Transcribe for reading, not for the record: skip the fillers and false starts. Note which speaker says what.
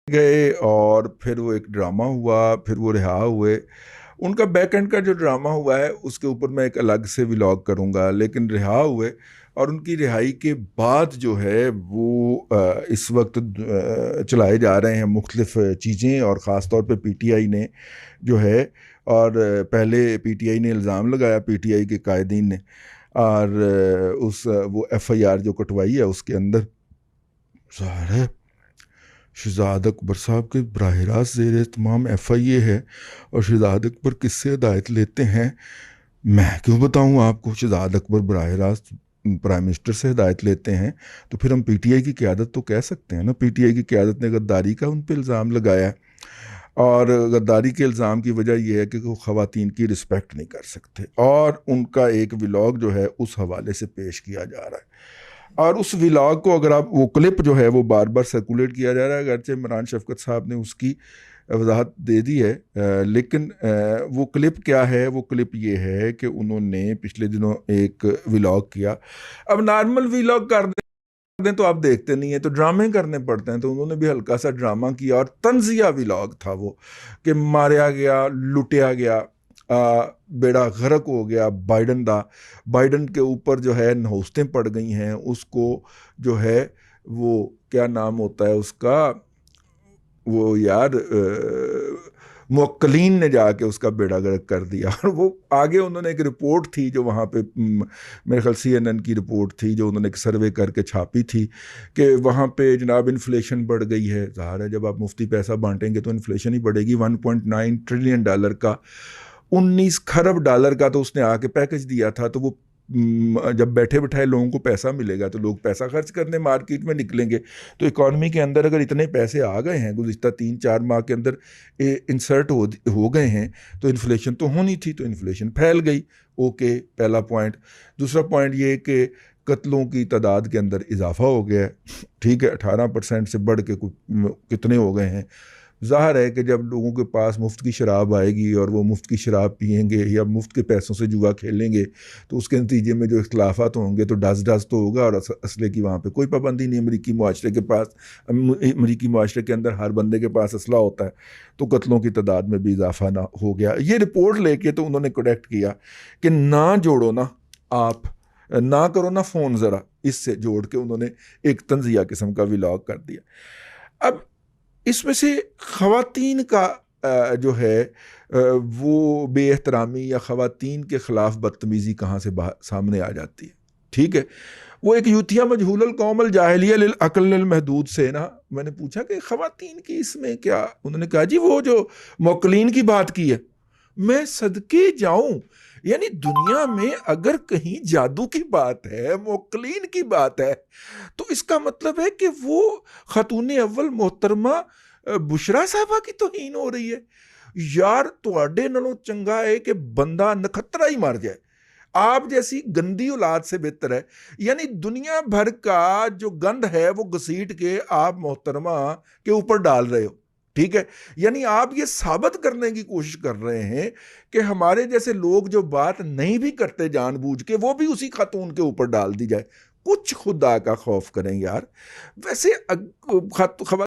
Speaker 1: गए और फिर वो एक ड्रामा हुआ, फिर वो रिहा हुए। उनका बैक एंड का जो ड्रामा हुआ है उसके ऊपर मैं एक अलग से व्लॉग करूंगा, लेकिन रिहा हुए और उनकी रिहाई के बाद जो है वो इस वक्त चलाए जा रहे हैं मुख्तलिफ चीज़ें, और ख़ास तौर पे पीटीआई ने जो है, और पहले पीटीआई ने इल्ज़ाम लगाया, पीटीआई के कायदीन ने, और उस वो एफआईआर जो कटवाई है उसके अंदर ज़ाहिर है शहजाद अकबर साहब के बराह रास्त ज़ेर तमाम एफआईए है, और शहजाद अकबर किससे हिदायत लेते हैं मैं क्यों बताऊं आपको। शहजाद अकबर बराह रास्त प्राइम मिनिस्टर से हिदायत लेते हैं, तो फिर हम पीटीआई की क़यादत तो कह सकते हैं ना। पीटीआई की क़यादत ने गद्दारी का उन पर इल्ज़ाम लगाया है, और गद्दारी के इल्ज़ाम की वजह यह है कि वो ख़वातीन की रिस्पेक्ट नहीं कर सकते, और उनका एक व्लॉग जो है उस हवाले से पेश किया जा रहा है। और उस व्लॉग को अगर आप, वो क्लिप जो है वो बार बार सर्कुलेट किया जा रहा है, अगरचे इमरान शफकत साहब ने उसकी वजाहत दे दी है, लेकिन वो क्लिप क्या है, वो क्लिप ये है कि उन्होंने पिछले दिनों एक व्लॉग किया। अब नॉर्मल व्लॉग कर दें तो आप देखते नहीं है, तो ड्रामे करने पड़ते हैं, तो उन्होंने भी हल्का सा ड्रामा किया, और तंजिया व्लॉग था वो, कि मारा गया, लुटिया गया, बेड़ा गर्क हो गया बाइडन के ऊपर जो है नहूस्तें पड़ गई हैं, उसको जो है वो क्या नाम होता है उसका, वो यार मुवक्किलीन ने जाके उसका बेड़ा गर्क कर दिया। और वो आगे उन्होंने एक रिपोर्ट थी जो वहाँ पे मेरे ख्याल CNN की रिपोर्ट थी जो उन्होंने एक सर्वे करके छापी थी, कि वहाँ पे जनाब इन्फ्लेशन बढ़ गई है। ज़ाहिर है जब आप मुफ्ती पैसा बांटेंगे तो इन्फ्लेशन ही बढ़ेगी। $1.9 ट्रिलियन का, $19 खरब का तो उसने आके पैकेज दिया था। तो वो जब बैठे बैठाए लोगों को पैसा मिलेगा तो लोग पैसा खर्च करने मार्केट में निकलेंगे। तो इकॉनमी के अंदर अगर इतने पैसे आ गए हैं गुज़िश्ता 3-4 माह के अंदर इंसर्ट हो गए हैं, तो इन्फ्लेशन तो होनी थी, तो इन्फ्लेशन फैल गई। ओके, पहला पॉइंट। दूसरा पॉइंट ये कि कत्लों की तादाद के अंदर इजाफा हो गया है। ठीक है, 18% से बढ़ के कितने हो गए हैं। ज़ाहिर है कि जब लोगों के पास मुफ्त की शराब आएगी और वो मुफ्त की शराब पियेंगे या मुफ्त के पैसों से जुआ खेलेंगे, तो उसके नतीजे में जो इख्तलाफात होंगे तो डस तो होगा, और असले की वहाँ पे कोई पाबंदी नहीं। अमरीकी मुआशरे के पास, अमरीकी मुआशरे के अंदर हर बंदे के पास असला होता है, तो कत्लों की तादाद में भी इजाफा ना हो गया। ये रिपोर्ट लेके तो उन्होंने करेक्ट किया कि ना जोड़ो ना, आप ना करो ना फ़ोन ज़रा, इससे जोड़ के उन्होंने एक तंजिया किस्म का व्लॉग कर दिया। अब इसमें से ख़वातीन का जो है वो बेएहतरामी या ख़वातीन के ख़िलाफ़ बदतमीज़ी कहाँ से सामने आ जाती है। ठीक है, वो एक यूथिया मजहूलल कौमल जाहिलिया लिल अक़ल लिल महदूद से ना, मैंने पूछा कि ख़वातीन की इसमें क्या, उन्होंने कहा जी वो जो मौक्लीन की बात की है। मैं सदके जाऊं, यानी दुनिया में अगर कहीं जादू की बात है, मोकलीन की बात है, तो इसका मतलब है कि वो खातून अव्वल मोहतरमा बुशरा साहबा की तौहीन हो रही है। यार तुहाडे नालों चंगा है कि बंदा नखत्रा ही मर जाए, आप जैसी गंदी औलाद से बेहतर है। यानी दुनिया भर का जो गंद है वो घसीट के आप मोहतरमा के ऊपर डाल रहे हो। ठीक है, यानी आप ये साबित करने की कोशिश कर रहे हैं कि हमारे जैसे लोग जो बात नहीं भी करते जानबूझ के, वो भी उसी खातून के ऊपर डाल दी जाए। कुछ खुदा का खौफ करें यार। वैसे